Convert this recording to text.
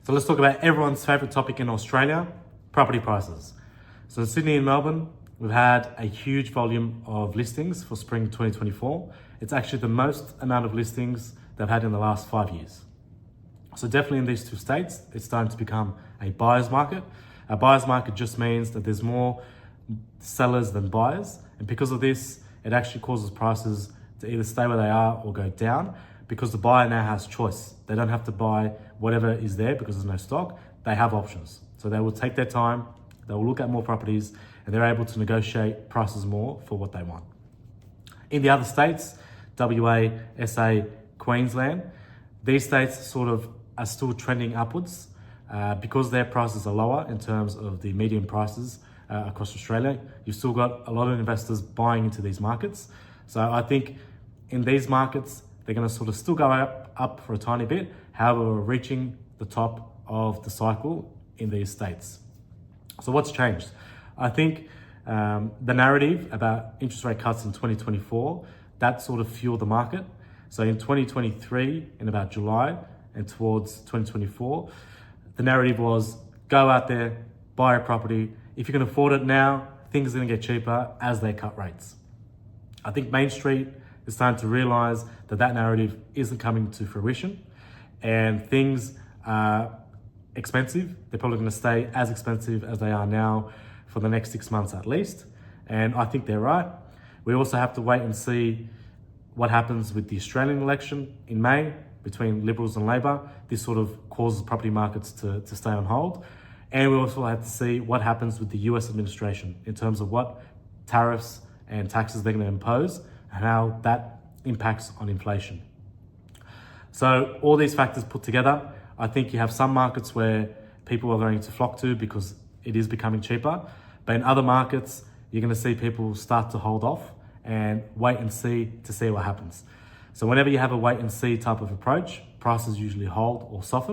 So let's talk about everyone's favorite topic in Australia, property prices. So in Sydney and Melbourne, we've had a huge volume of listings for spring 2024. It's actually the most amount of listings they've had in the last 5 years. So definitely in these two states, it's starting to become a buyer's market. A buyer's market just means that there's more sellers than buyers. And because of this, it actually causes prices to either stay where they are or go down, because the buyer now has choice. They don't have to buy whatever is there because there's no stock. They have options. So they will take their time, they will look at more properties, and they're able to negotiate prices more for what they want. In the other states, WA, SA, Queensland, these states sort of are still trending upwards because their prices are lower in terms of the median prices across Australia. You've still got a lot of investors buying into these markets. So I think in these markets, they're going to sort of still go up for a tiny bit. However, we're reaching the top of the cycle in these states. So what's changed? I think the narrative about interest rate cuts in 2024, that sort of fueled the market. So in 2023, in about July and towards 2024, the narrative was go out there, buy a property. If you can afford it now, things are going to get cheaper as they cut rates. I think Main Street is starting to realize that that narrative isn't coming to fruition and things are expensive. They're probably going to stay as expensive as they are now for the next 6 months at least. And I think they're right. We also have to wait and see what happens with the Australian election in May between Liberals and Labor. This sort of causes property markets to stay on hold. And we also have to see what happens with the US administration in terms of what tariffs and taxes they're going to impose and how that impacts on inflation. So all these factors put together, I think you have some markets where people are going to flock to because it is becoming cheaper. But in other markets, you're going to see people start to hold off and wait and see to see what happens. So whenever you have a wait and see type of approach, prices usually hold or soften.